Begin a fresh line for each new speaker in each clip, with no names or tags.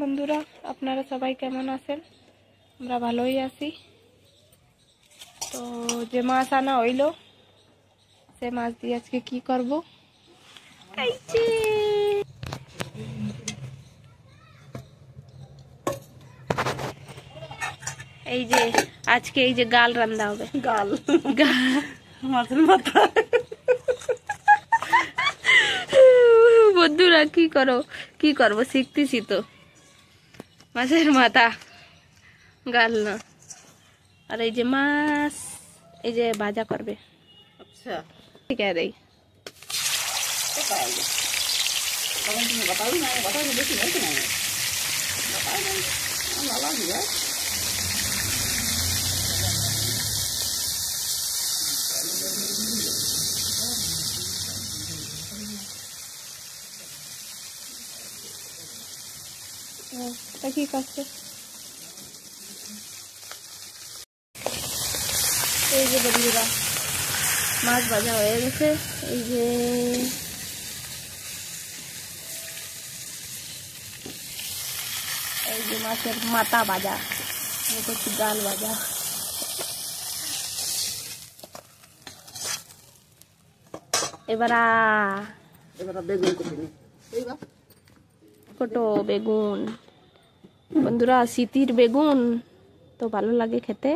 বন্ধুরা, আপনারা সবাই কেমন আছেন? আমরা ভালোই আছি। তো যে মাছ আনা হইলো, সে মাছ দিয়ে আজকে কি করব? এই যে আজকে এই যে গাল রান্না হবে। গাল মাছের মাথা। বন্ধুরা কি করবো শিখতেছি তো। মাছের মাথা গাল না, আর এই যে মাছ এই যে ভাজা করবে। আচ্ছা ঠিক আছে। কি করছে? এই যে বন্ধুরা মাছ ভাজা হয়ে গেছে। এই যে মাছের মাথা ভাজা, করছি গাল ভাজা। এবার ছোট বেগুন, বন্ধুরা শীতের বেগুন তো ভালো লাগে খেতে।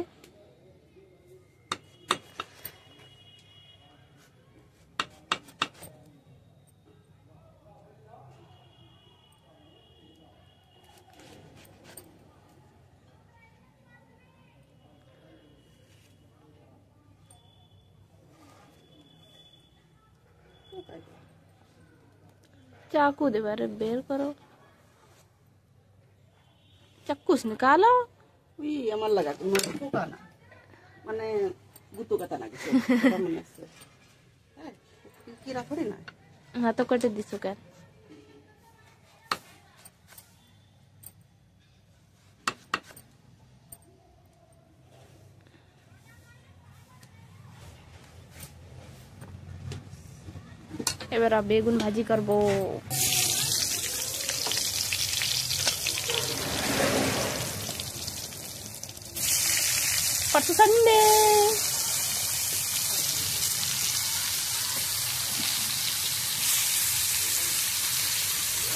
चाकू दे बारे बेर करो, चाकू से निकालो।
उई আমার লাগা তুমি পোকা না, মানে গুতো কাটা না কিছু মনে আছে। হ্যাঁ কি রাখরে না,
হ্যাঁ তো কেটে দিছো কেন? এবার বেগুন ভাজি করবো। পছন্দে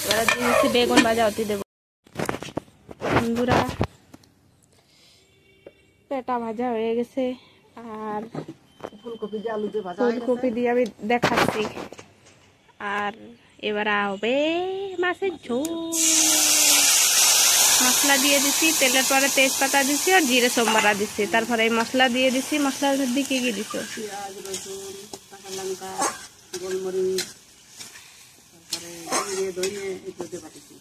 এবার দিয়েছি বেগুন ভাজা হতে দেব। বন্ধুরা পেটা ভাজা হয়ে গেছে, আর
ফুলকপি দিয়ে আলু দিয়ে ভাজা হয়ে গেছে।
ফুলকপি দিয়ে আমি দেখাচ্ছি। আর এবার হবে মাছের ঝোল। মশলা দিয়ে দিছি, তেলের পরে তেজপাতা দিছি আর জিরে সোমবারা দিছি, তারপরে এই মশলা দিয়ে দিছি। মশলার মধ্যে কি কি দিছো?
পেঁয়াজ, রসুন, কাঁচা লঙ্কা, গোলমরিচ, তারপরে জিরে ধনিয়া এগুলো দিয়ে বাটিছি।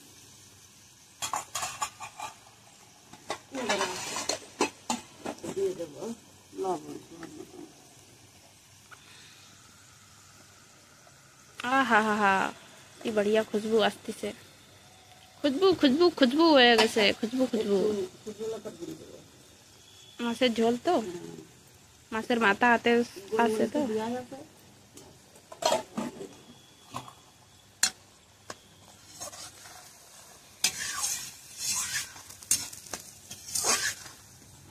দিয়ে দেবো লবণ।
আহা হা হা, কি बढ़िया खुशबू আসতেছে। খুশবু হয়ে গেছে। খুশবু মাছের ঝোল তো, মাছের মাথা হাতে আছে তো।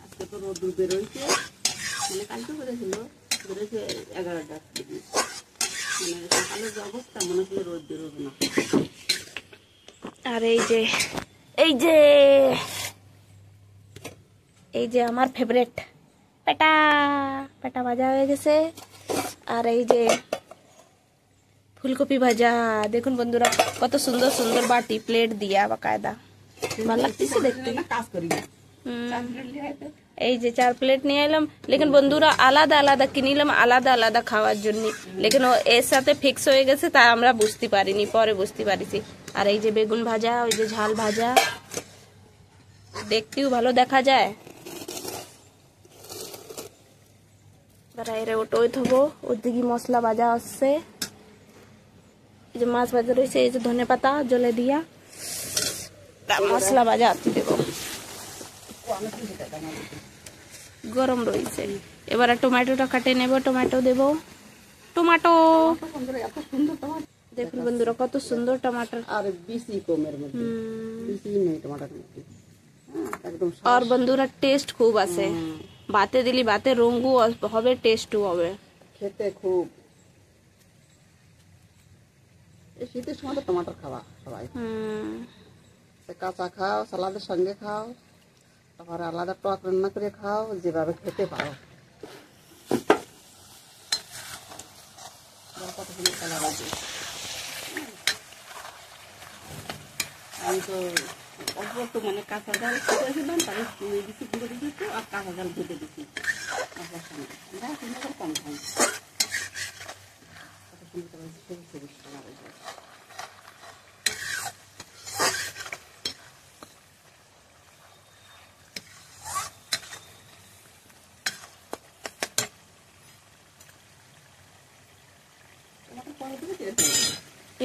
আজকে তো রোদ বেরোইছে, মানে কালকে বেরোছিল, বেরোছে 11টা। মানে সকালের যে অবস্থা মনে হচ্ছিল রোদ বেরোবে না।
আর এই যে আমার ফেভারিট পেটা ভাজা হয়ে গেছে। আর এই যে ফুলকপি ভাজা, দেখুন বন্ধুরা কত সুন্দর সুন্দর বাটি প্লেট দিয়া বাকায়দা, ভালো লাগতেছে দেখতে। এই যে 4 প্লেট নিয়ে এলাম, লেকিন বন্ধুরা আলাদা আলাদা কিনিলাম, আলাদা আলাদা খাওয়ার জন্য, লেকিন এর সাথে ফিক্স হয়ে গেছে, তা আমরা বুঝতে পারিনি, পরে বুঝতে পারিছি। আর এই যে বেগুন ভাজা, ওই যে ঝাল ভাজা, দেখতেও ভালো দেখা যায়। বাইরে ওটোই থবো, ওদিকে মশলা ভাজা আসছে। এই যে মাছ ভাজা রয়েছে, এই যে ধনে পাতা জলে দিয়া মশলা ভাজা আতি দেবো, গরম রয়েছে। এবারে টমেটোটা কাটে নেব, টমেটো দেব। টমেটো দেখুন বন্ধুরা কত সুন্দর টমাটার,
আর বেশি কমের মধ্যে কিছুই নেই টমাটোর মধ্যে। হ্যাঁ, একদম
আর বন্ধুরা টেস্ট খুব আছে, ভাতে দিলি ভাতে রঙও হবে, টেস্টও হবে,
খেতে খুব। এই শীতের সময় তো টমাটো খাওয়া সবাই, কাঁচা খাও, সালাদের সঙ্গে খাও, তারপর আলাদা টক রান্না করে খাও, যেভাবে খেতে পারো। কত সুন্দর কালার আছে। আমি তো অল্প একটু মানে কাঁচা জাল করেছিলাম, তাহলে দিচ্ছি গুঁড়ো দিচ্ছি আর কাঁচা জাল ভেজে দিচ্ছি মশলার সঙ্গে। আমরা সুন্দর কম খাই। কত সুন্দর করে সবুজ সবুজ কালার হয়েছে।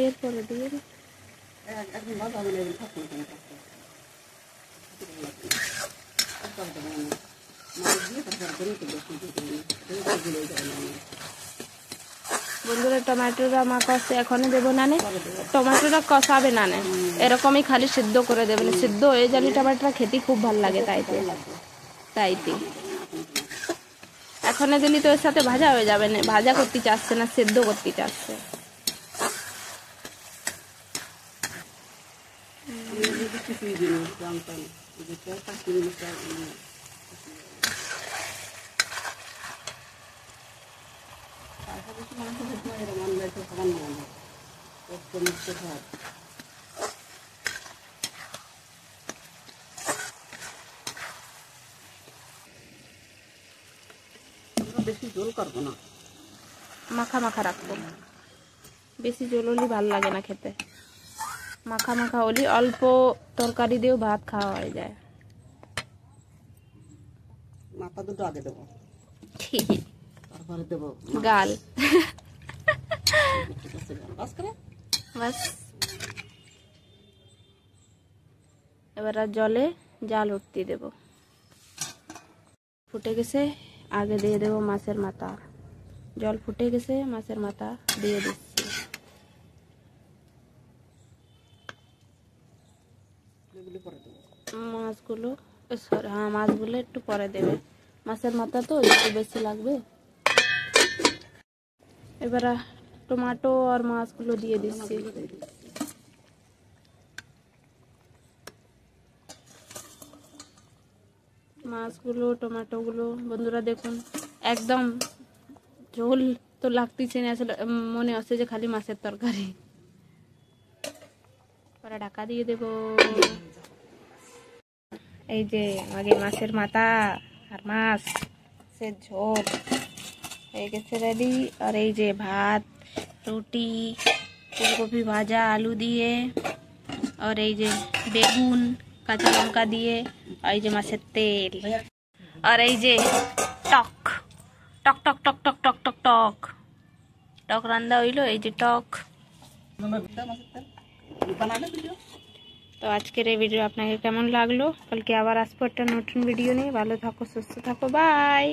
এরপরে দিয়ে
একদম ভালো হবে না, থাকুন
বন্ধুরা টমেটোটা মা কষে এখনই দেবো না, টমেটোটা কষাবে না, এরকমই খালি সিদ্ধ করে দেবেন, সিদ্ধ হয়ে যাবে টমেটোটা খেতে খুব ভালো লাগে। তাইতে এখন দিলি তো এর সাথে ভাজা হয়ে যাবে না, ভাজা করতে চাচ্ছে না, সিদ্ধ করতে চাচ্ছে।
বেশি ঝোল করবো না,
মাখা মাখা রাখবো, বেশি ঝোল হলে ভালো লাগে না খেতে, মাখা মাখা হলে অল্প তরকারি দিয়েও ভাত খাওয়া হয়ে যায়।
মাথা দুটো আগে দেবো, তারপরে দেবো
গাল। বাস এবার আর জলে জাল উঠতে দেব, ফুটে গেছে, আগে দিয়ে দেব মাছের মাথা, জল ফুটে গেছে, মাছের মাথা দিয়ে দিচ্ছি। মাছগুলো হ্যাঁ, মাছগুলো একটু পরে দেবে, মাছের মাথা তো একটু বেশি লাগবে। এবার টমেটো আর মাছগুলো দিয়ে দিচ্ছি। মাছগুলো টমেটোগুলো বন্ধুরা দেখুন, একদম ঝোল তো লাগতেছে না, আসলে মনে হচ্ছে যে খালি মাছের তরকারি। পরে ঢাকা দিয়ে দেব। এই যে আগে মাছের মাথা আর মাছ সে ঝোল হয়ে গেছে রেডি। আর এই যে ভাত, রুটি, ফুলকপি ভাজা আলু দিয়ে, আর এই যে বেগুন কাঁচা লঙ্কা দিয়ে, আর এই যে মাছের তেল, আর এই যে টক টক টক টক টক টক টক টক টক রান্না হইলো, এই যে টক। তো আজকের এই ভিডিও আপনাকে কেমন লাগলো? কালকে আবার আসবো একটা নতুন ভিডিও নিয়ে। ভালো থাকো, সুস্থ থাকো, বাই।